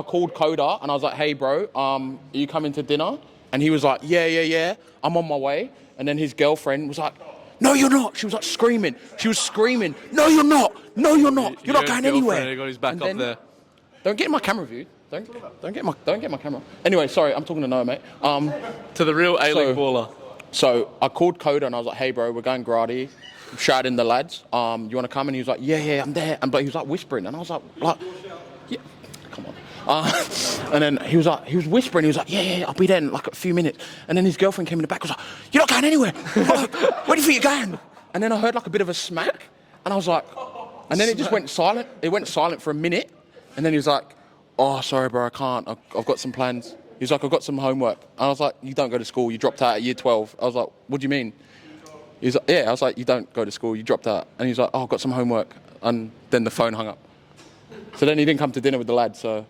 called Kosta, and I was like, "Hey, bro, are you coming to dinner?" And he was like, "Yeah, I'm on my way." And then his girlfriend was like, "No, you're not." She was like screaming. She was screaming, "No, you're not. No, you're not. You're not going anywhere." He got his back And up then- there. Don't get in my camera view. Don't get my camera. Anyway, sorry, I'm talking to Noah, mate. To the real A-League So- baller. So I called Kosta and I was like, "Hey, bro, we're going grotty." Shouting the lads, "You want to come?" And he was like, "Yeah, I'm there." But he was like whispering, and I was like, "Yeah, come on." And then he was whispering. He was like, "Yeah, I'll be there in like a few minutes." And then his girlfriend came in the back. Was like, "You're not going anywhere. Where do you think you're going?" And then I heard like a bit of a smack, and I was like, and then it just went silent. It went silent for a minute, and then he was like, "Oh, sorry, bro, I can't. I've got some plans." He's like, "I've got some homework." And I was like, "You don't go to school. You dropped out at year 12. I was like, "What do you mean?" He's like, "Yeah." I was like, "You don't go to school. You dropped out." And he's like, "Oh, I've got some homework." And then the phone hung up. So then he didn't come to dinner with the lads. So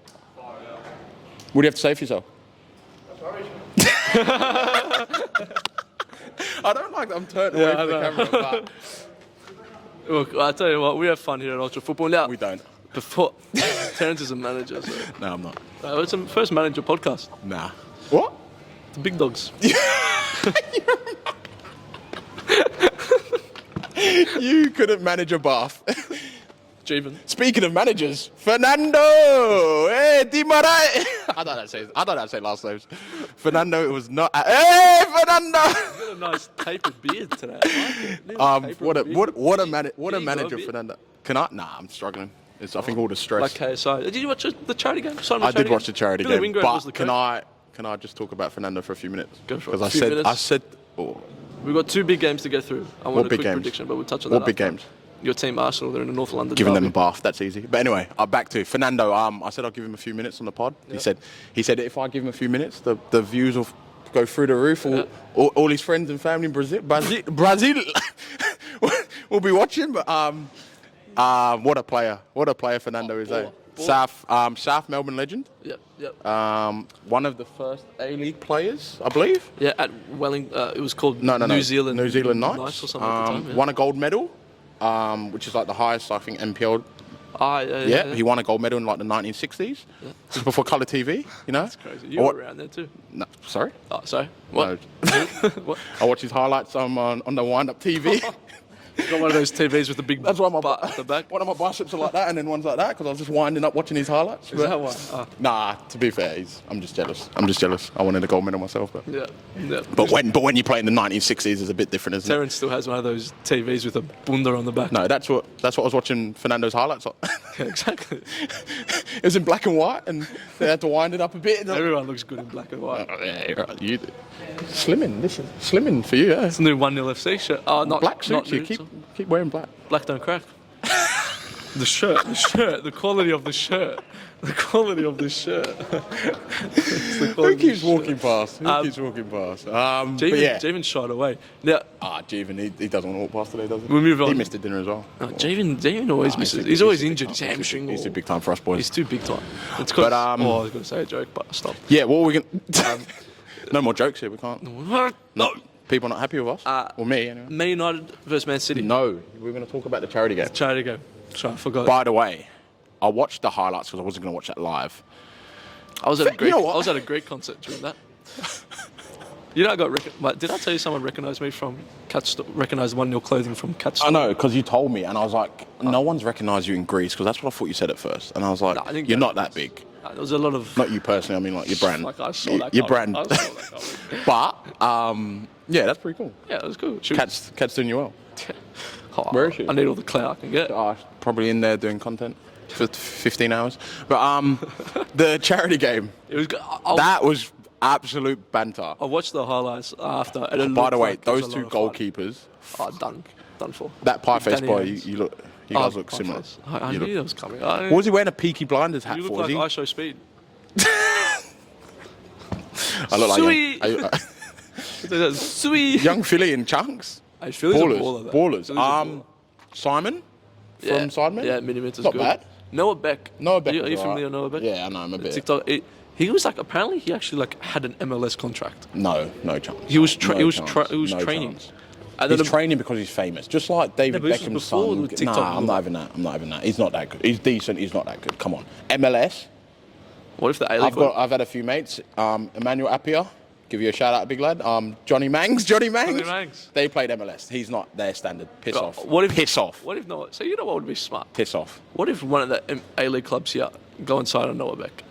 what do you have to say for yourself? I don't like that I'm turned away from the camera, but Look, I tell you what, we have fun here at Ultra Football. Now, we don't. before Terence is a manager, so No, I'm not. it's a first manager podcast. Nah. What? The big dogs. You couldn't manage a bath. Jeevan. Speaking of managers, Fernando! Hey, Di Maria! I don't know how to say last names. Fernando, it was not... Hey, Fernando! Got a nice tapered beard today. I like it. What a manager, Here you go, beard. Fernando. Can I? Nah, I'm struggling. It's, I think all the stress. Like KSI. Did you watch the charity game? I did watch the charity Billy game, Wingrove was but the coach. can I just talk about Fernando for a few minutes? Go for it. Because A few minutes. I said, oh, We've got 2 big games to get through. I want a big quick games? prediction, but we'll touch on that. what big after. games? Your team, Arsenal, they're in the North London Giving them derby. a bath, that's easy. But anyway, back to Fernando. I said I'll give him a few minutes on the pod. Yeah. He said if I give him a few minutes, the views will go through the roof. All his friends and family in Brazil will be watching. But what a player! What a player Fernando is. South Melbourne legend. Yep. One of the first A-League players, I believe. Yeah, at Welling, it was called No. New Zealand Knights. or something at the time. Yeah. Won a gold medal, which is like the highest, I think, NPL. Yeah. He won a gold medal in like the 1960s, just before colour TV. You know, That's crazy. You were around there too. No, sorry. Oh, sorry. What? What? I watch his highlights on the wind-up TV. Got one of those TVs with the big That's why my butt at the back. one of my biceps are like that, and then one's like that because I was just winding up watching his highlights. Is that one? Oh. Nah, to be fair, I'm just jealous. I wanted a gold medal myself, but. Yeah. But when you play in the 1960s, it's a bit different, isn't it? Terence still has one of those TVs with a bunda on the back. No, that's what I was watching Fernando's highlights on. Yeah, exactly. It was in black and white, and they had to wind it up a bit. Everyone looks good in black and white. Yeah, you're right. You slimming, listen, slimming for you. Yeah. It's a new 1-0 FC shirt. Oh, not Black not suits. You nude, keep wearing black. Black don't crack. The shirt, the quality of the shirt. The quality of this shirt. Who keeps walking past? Who keeps walking past? But yeah. Javen shot away. Now, Javen, he doesn't want to walk past today, does he? We'll move on. He missed the dinner as well. no, Javen always misses. He's always injured. His hamstring. He's too big time for us boys. He's too big time. It's But, I was going to say a joke, but stop. Yeah, what are we going no more jokes here, we can't. No. People not happy with us? Or me, anyway. Man United versus Man City. No, we're going to talk about the charity game. Charity game. Sorry, I forgot. By the way, I watched the highlights because I wasn't going to watch that live. I was at a You Greek. know what? I was at a Greek concert during that. You know, I got. Did I tell you someone recognised me from recognised one of your clothing from Cat Store? I know, because you told me, and I was like, no one's recognised you in Greece, because that's what I thought you said at first. And I was like, No, I didn't you're get not it. that big. There was a lot of. Not you personally, I mean like your brand. Like I saw that. Your coming. brand. I saw that coming. But, yeah, that's pretty cool. Yeah, it was cool. Cat's doing you well. Oh, Where is she? I need all the clout I can get. Probably in there doing content for 15 hours. But the charity game, It was. that was absolute banter. I watched the highlights after. And it By the looked way, like it was those a two lot of fun. goalkeepers, Done for. that pie face Danny boy, Haynes. you guys look Pie similar. face. I You knew look- that was coming. What was he wearing a Peaky Blinders hat You look for? like Is I Show Speed. I look like Sweet. Sweet. young Philly in chunks. Hey, Philly's a baller, though. Ballers. Philly's a baller. Simon from Sidemen? Yeah, Minimitter's Not good. bad. Noah Beck. Noah Beck Are you was familiar alright. with Noah Beck? Yeah, I know him a bit. TikTok. He was like apparently he actually like had an MLS contract. No chance. He was No chance. No training. chance. And then He's training because he's famous, just like David but this was Beckham's before son. the TikTok Nah, I'm movement. not having that. He's not that good. He's decent. He's not that good. Come on, MLS. What if the A-League? I've had a few mates. Emmanuel Appiah, give you a shout out, big lad. Johnny Mangs. Mangs. They played MLS. He's not their standard. Piss off. Piss off? What if Noah? So you know what would be smart? Piss off. What if one of the A-League clubs here go and sign on Noah Beck?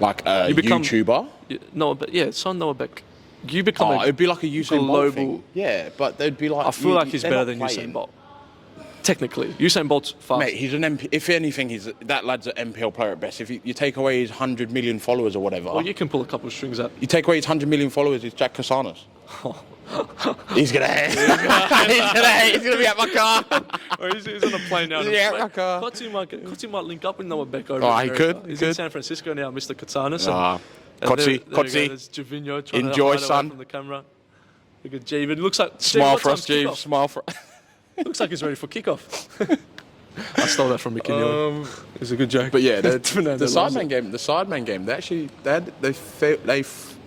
Like a You become- YouTuber. Noah Beck. Yeah, sign Noah Beck. You become It'd be like a Usain Bolt global- thing. Yeah, but they'd be like. I feel like he's they're better not than playing. Usain Bolt. Technically, Usain Bolt's fast. Mate, he's an MP. If anything, that lad's an NPL player at best. If you take away his 100 million followers or whatever, Well, you can pull a couple of strings out. you take away his 100 million followers, it's Jack Casanas. He's gonna hate. He's gonna be at my car. He's on a plane now. Yeah, my car. Kotsi might link up with Noah Beck over Oh, in he America. could, He's he in could. San Francisco now, Mr. Katsanis. Kotsi, There's Javinho trying Enjoy, to hide away son. from the camera. Look at Javen. Looks like Smile what for us, time's Jeeves. kickoff? Smile for. Looks like he's ready for kickoff. I stole that from Mickey Neal. It's a good joke. But yeah, the Fernando loves Sideman it. game. The Sideman game. They actually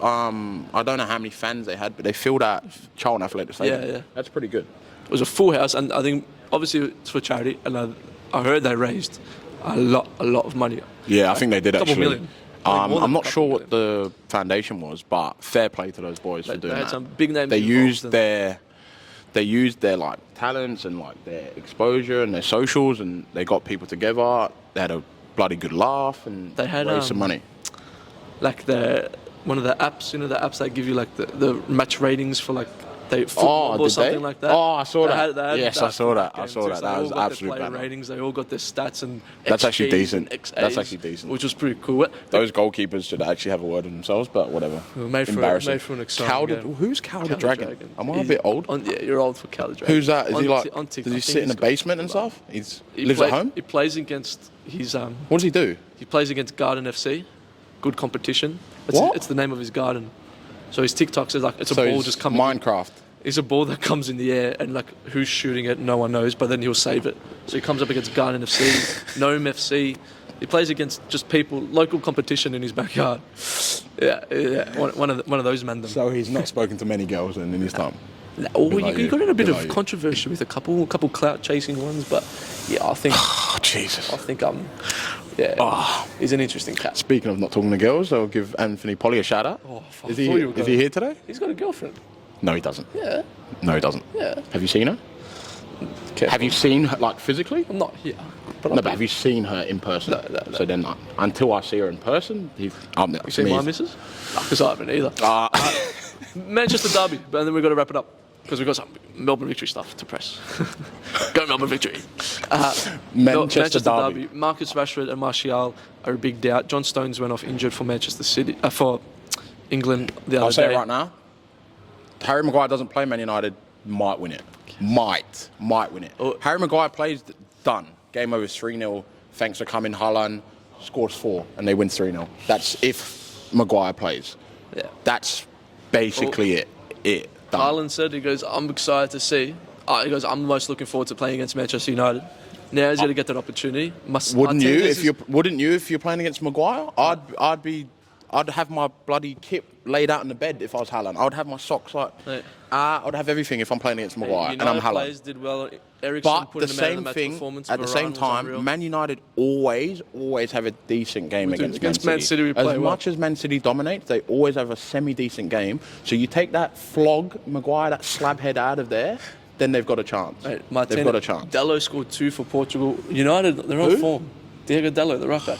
I don't know how many fans they had, but they filled out Charlton Athletic Stadium. Yeah. That's pretty good. It was a full house, and I think obviously it's for charity, and I heard they raised a lot of money. Yeah, I think they did A couple actually. million. I think more than I'm a not couple sure what the foundation was, but fair play to those boys for They doing had that. some big names They involved used their like talents and like their exposure and their socials, and they got people together. They had a bloody good laugh and They had, raised some money. Like one of the apps, the apps that give you like the match ratings for like football or did something they? like that. Oh, I saw They that. had Yes, that I saw that. game I saw too, that. so That they was all got absolute their player banter. ratings. They all got their stats and That's actually XGs decent. and XAs, That's actually decent. which was pretty cool. Those goalkeepers should actually have a word in themselves, but whatever. Made for Embarrassing. an exciting game. Who's Cal the Cal the Dragon? Am I a bit old? Yeah, you're old for Cal the Dragon. Who's that? Is he like? On Does TikTok. he I sit think in a he's got- basement and stuff? He lives at home. He plays against his What does he do? He plays against Garden FC. Good competition. What? It's the name of his garden. So his TikTok says like it's a So ball he's just coming. Minecraft. It's a ball that comes in the air and like who's shooting it, no one knows, but then he'll save it. So he comes up against Garden FC, Gnome FC. He plays against just people, local competition in his backyard. Yeah. One of those man. So he's not spoken to many girls in his time. Oh, like you you. got in a bit Bit of like you. controversy with a couple clout chasing ones, but yeah, I think Oh Jesus. he's an interesting cat. Speaking of not talking to girls, I'll give Anthony Polly a shout out. Oh, I Is thought you were he gonna- here today? He's got a girlfriend. No, he doesn't. Yeah. No, he doesn't. Yeah. Have you seen her? Careful. Have you seen her like physically? I'm not here. But No, but have you seen her in person? No. So then, until I see her in person, You seen my missus? Because I haven't either. Manchester derby, but then we've got to wrap it up. because we've got some Melbourne Victory stuff to press. Go Melbourne Victory. Manchester Derby. Marcus Rashford and Martial are a big doubt. John Stones went off injured for Manchester City, for England the other I'll say day. it right now. Harry Maguire doesn't play Man United, might win it. Might win it. Oh. Harry Maguire plays, done. Game over 3-0. Thanks for coming. Haaland scores 4 and they win 3-0. That's if Maguire plays. Yeah. That's basically it. Done. Haaland said, he goes, I'm excited to see. He goes, I'm most looking forward to playing against Manchester United. Now he's going to get that opportunity. Wouldn't you if you're playing against Maguire? I'd have my bloody kit laid out in the bed if I was Haaland. I would have my socks like. Right. I'd have everything if I'm playing against Maguire and I'm United Haaland. players did well. Ericsson But put the in the man of same the match thing, performance. at the Varane same was unreal. time, Man United always have a decent game We do. against Man City, we play as well. much as Man City dominates, they always have a semi-decent game. So you take that flog Maguire, that slab head out of there, then they've got a chance. Mate, They've got a chance. Dallo scored 2 for Portugal. United, they're on Who? form. Diego Dallo, the rocker.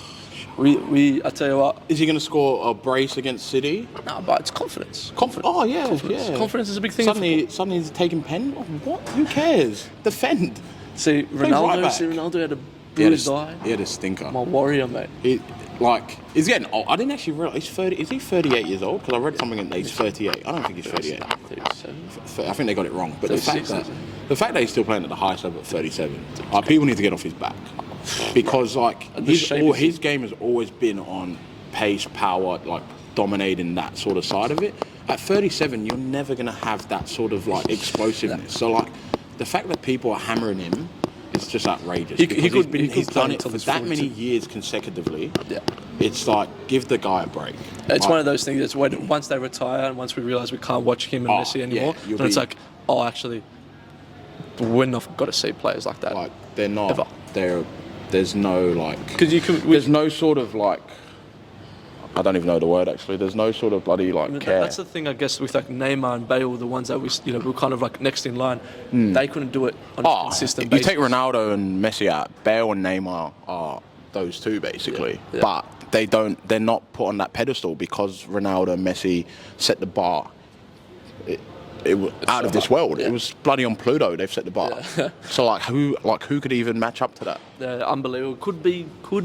I tell you what. Is he going to score a brace against City? No, but it's confidence. Oh yeah, Confidence. yeah. Confidence is a big thing. Suddenly he's taking pen. Oh, what? Who cares? Defend. See, right back. Ronaldo had a bruised eye. He had a stinker. My warrior, mate. He's getting old. I didn't actually realize he's 30. Is he 38 years old? Because I read something that he's 38. I don't think he's 38. 37. I think they got it wrong. But 36, the fact that he's still playing at the highest level at 37, people need to get off his back. Because his game has always been on pace, power, like dominating that sort of side of it. At 37, you're never going to have that sort of like explosiveness. So like the fact that people are hammering him is just outrageous. He's done it for that many years consecutively. Yeah. It's like, give the guy a break. It's one of those things that's once they retire and once we realise we can't watch him and Messi anymore, then it's like, actually, we're not got to see players like that. Like, they're not. Ever. There's no like. There's no sort of like. I don't even know the word actually. There's no sort of bloody like care. That's the thing, I guess, with like Neymar and Bale, the ones that we're kind of like next in line. They couldn't do it on a consistent basis. You take Ronaldo and Messi out. Bale and Neymar are those two basically, but they're not put on that pedestal because Ronaldo and Messi set the bar. It was out of this world. Yeah. It was bloody on Pluto. They've set the bar. Yeah. So who could even match up to that? They're unbelievable. Could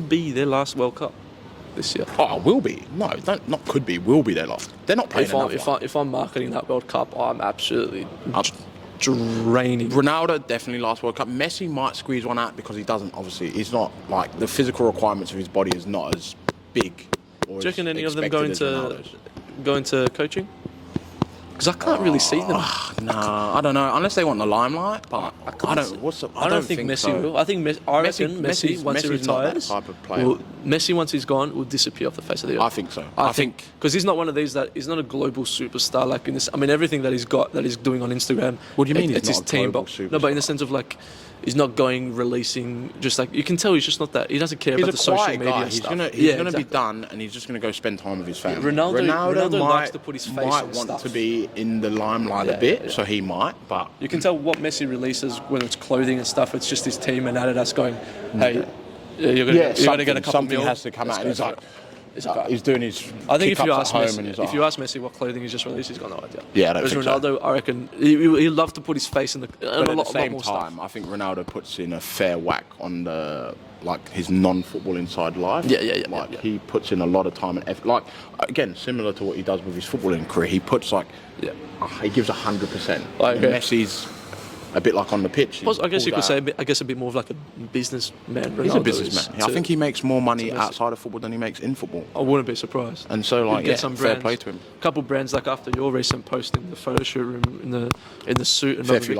be their last World Cup this year. Oh, will be. No, not could be. Will be their last. They're not playing If I'm marketing that World Cup, I'm absolutely draining. Ronaldo definitely last World Cup. Messi might squeeze one out because he doesn't. Obviously, he's not like the physical requirements of his body is not as big. Do you reckon any of them go into coaching? Because I can't really see them. No, I don't know. Unless they want the limelight, but I don't think Messi so. will. I reckon Messi once he retires, not that type of player. Messi once he's gone will disappear off the face of the earth. I think so. I think because he's not one of these that he's not a global superstar like in this. I mean, everything that he's got that he's doing on Instagram. What do you mean? It's he's his not a team, global but superstar? no, but in the sense of like. He's not releasing, just like, you can tell he's just not that, he doesn't care about the social media guy. stuff. He's gonna be done and he's just going to go spend time with his family. Ronaldo likes to put his face might on want stuff. to be in the limelight a bit, so he might, but... You can tell what Messi releases, whether it's clothing and stuff, it's just his team and Adidas going, hey, you're going to get a couple something mil. has to come out and he's like... Okay. He's doing his. I think if you ask Messi what clothing he's just released, he's got no idea. Yeah, I don't Whereas think Ronaldo, I reckon he'd love to put his face in the. But at the same time, I think Ronaldo puts in a fair whack on his non-football inside life. Yeah. He puts in a lot of time and effort. Like again, similar to what he does with his footballing career, he puts he gives 100%. Messi's a bit like on the pitch. I guess you could say a bit more of like a businessman. He's a businessman. I think he makes more money outside of football than he makes in football. I wouldn't be surprised. And so, fair play to him. A couple brands, like after your recent posting, the photo shoot room in the suit and fair few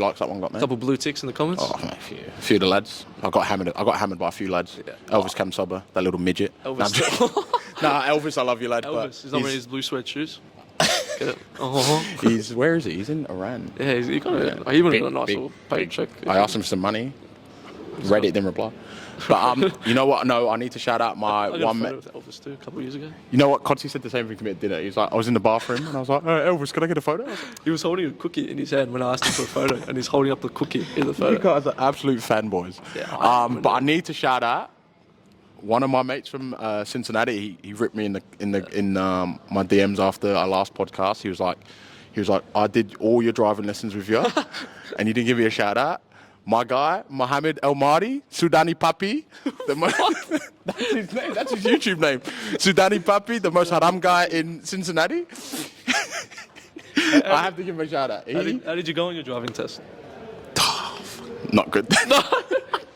likes that one got, man. A couple blue ticks in the comments. Oh, man, a few of the lads. I got hammered by a few lads. Yeah. Elvis Kamsoba, that little midget. Elvis. Nah, Elvis, I love you, lad. Elvis, he's not wearing his blue suede shoes. Where is he? He's in Iran. Yeah, he got a nice little paycheck. I asked him for some money. Reddit didn't reply. But you know what? No, I need to shout out my one mate. with Elvis too, a couple of years ago. You know what? Kotzi said the same thing to me at dinner. He was like, I was in the bathroom and I was like, Elvis, can I get a photo? He was holding a cookie in his hand when I asked him for a photo, and he's holding up the cookie in the photo. You guys are absolute fanboys. Yeah, but I need to shout out one of my mates from Cincinnati. He ripped me in my DMs after our last podcast. He was like, He was like, I did all your driving lessons with you, and you didn't give me a shout out. My guy, Mohammed El Mahdi, Sudani Papi. That's his name. That's his YouTube name. Sudani Papi, the most haram guy in Cincinnati. I have to give him a shout out. How did you go on your driving test? Not good.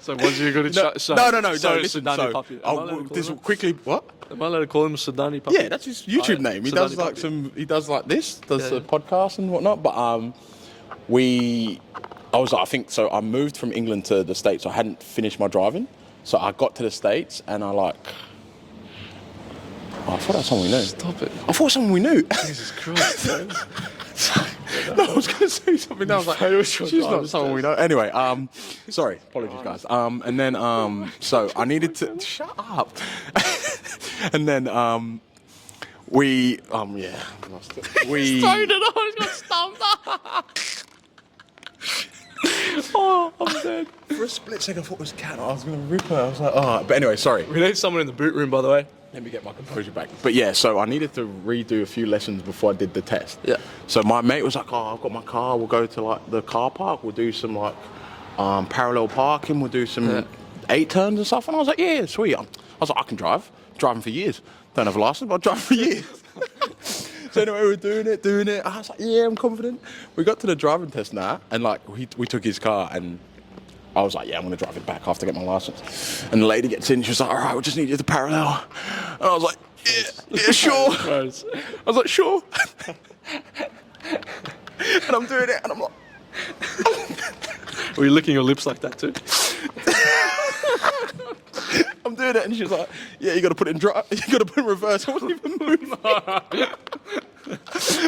So was you good at No. Listen, Sudani Papi. this quickly. What? Am I allowed to call him Sudani Papi? Yeah, that's his YouTube name. He does like Papi. He does like this. Does a podcast and whatnot. But I think so. I moved from England to the States. I hadn't finished my driving, so I got to the States and I thought that was someone we knew. Stop it. I thought someone we knew. Jesus Christ. No, I was going to say something. I was like, she's not someone we know. Anyway, sorry, apologies, guys. And then, so I needed to shut up. And then, we Started it on. Got stumped. Oh, I'm dead. For a split second, I thought it was Kat. I was going to rip her. I was like, oh. But anyway, sorry. We need someone in the boot room, by the way. Let me get my composure back. But yeah, so I needed to redo a few lessons before I did the test. Yeah. So my mate was like, oh, I've got my car. We'll go to like the car park. We'll do some like parallel parking. We'll do some 8 turns and stuff. And I was like, yeah, sweet. I was like, I can drive. Driving for years. Don't have a license, but I've driven for years. So anyway, we're doing it. I was like, yeah, I'm confident. We got to the driving test now, and like we took his car, and I was like, yeah, I'm gonna drive it back after I get my license. And the lady gets in, she was like, all right, we just need you to parallel. And I was like, yeah, sure. I was like, sure. And I'm doing it, and I'm like, were you licking your lips like that too? I'm doing it, and she's like, yeah, you got to put it in drive. You got to put it in reverse. I wasn't even moving.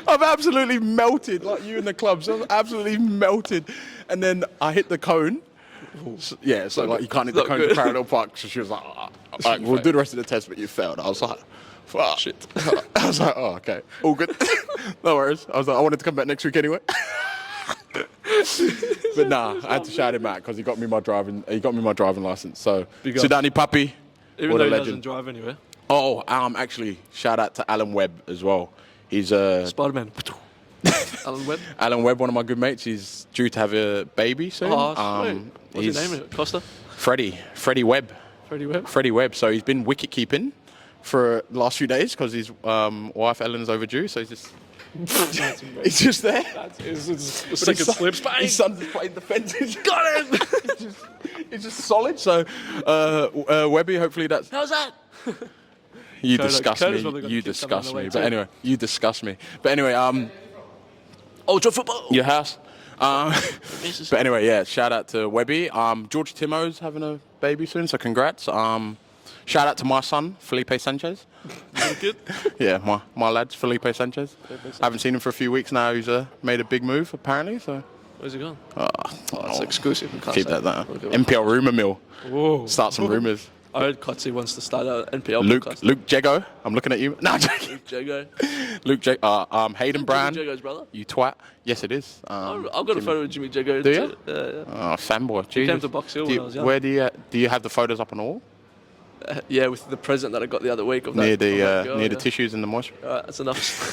I've absolutely melted, like you in the clubs. I was absolutely melted, and then I hit the cone. So, yeah, so like you can't hit the cone to parallel park. So she was like, we'll do the rest of the test, but you failed. I was like, fuck. Shit. I was like, oh, okay, all good. No worries. I was like, I wanted to come back next week anyway. But nah, I had to shout him out because he got me my driving license. So Sudani Papi, even though he doesn't drive anywhere. Oh, actually, shout out to Alan Webb as well. He's Spider-Man. Alan Webb. Alan Webb, one of my good mates. He's due to have a baby soon. Oh, sweet. What's his name? Kosta. Freddie Webb. Freddie Webb. So he's been wicket keeping for the last few days because his wife Ellen's overdue. So he's just. He's just there. It's second slips. Bang. His son's just playing defence. Got him. He's just solid. So, Webby, hopefully that's. How's that? You disgust me. You disgust me. But anyway, you disgust me. But anyway, Ultra football. Your house. But anyway, yeah. Shout out to Webby. George Timo's having a baby soon, so congrats. Shout out to my son, Felipe Sanchez. Good. Yeah, my lad's Felipe Sanchez. I haven't seen him for a few weeks now. He's made a big move, apparently. So. Where's he gone? It's exclusive. Keep that there. NPL rumour mill. Whoa. Start some rumours. I heard Kotze wants to start an NPL podcast. Luke Jego. I'm looking at you. No, Luke Jego. Luke Jego. Hayden Brand. Jimmy Jego's brother? You twat. Yes, it is. I've got a photo of Jimmy Jego. Do you? Yeah. Oh, fanboy. He came to Box Hill when I was young. Where do you have the photos up on the wall? Yeah, with the present that I got the other week of that. Near girl, the tissues and the moisture. Alright, that's enough.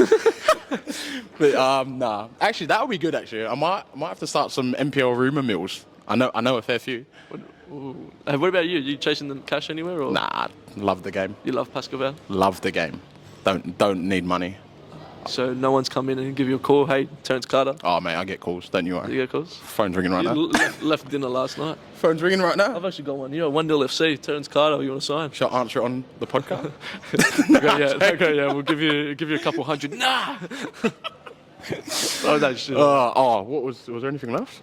But nah. Actually, that would be good. Actually, I might have to start some NPL rumour mills. I know a fair few. What about you? You chasing the cash anywhere? Or? Nah, love the game. You love Pascal? Love the game. Don't need money. So no one's come in and give you a call. Hey, Terence Carter. Oh mate, I get calls. Don't you worry. You get calls? Phone's ringing right now. Left dinner last night. Phone's ringing right now. I've actually got one. 1-0 FC. Terence Carter. You want to sign? Shall I answer it on the podcast? Okay, yeah. We'll give you a couple hundred. Nah. Oh, that shit. What was there anything left?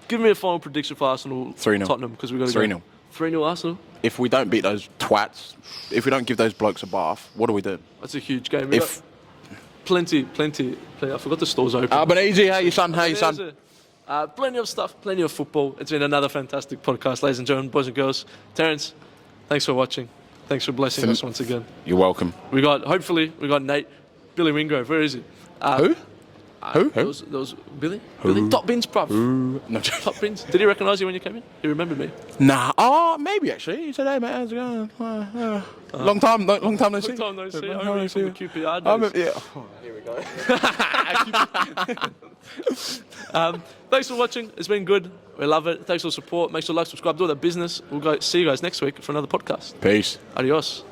Give me a final prediction for Arsenal. 3-0. Tottenham, because we're going to 3-0. 3-0 Arsenal. If we don't beat those twats, if we don't give those blokes a bath, what do we do? That's a huge game. Plenty. I forgot the store's open. Albanese, how you son? Plenty of stuff, plenty of football. It's been another fantastic podcast, ladies and gentlemen, boys and girls. Terence, thanks for watching. Thanks for blessing us once again. You're welcome. Hopefully we got Nate, Billy Wingrove. Where is he? Who? Who? Those Billy? Billy? Top Bins, bruv. No, Top Bins. Did he recognise you when you came in? He remembered me. nah. Oh, maybe actually. He said, "Hey, mate, how's it going?" Long time no see. Long time no see. I remember you from the QPR days. Yeah. Here we go. Thanks for watching. It's been good. We love it. Thanks for the support. Make sure to like, subscribe, do all that business. We'll see you guys next week for another podcast. Peace. Adios.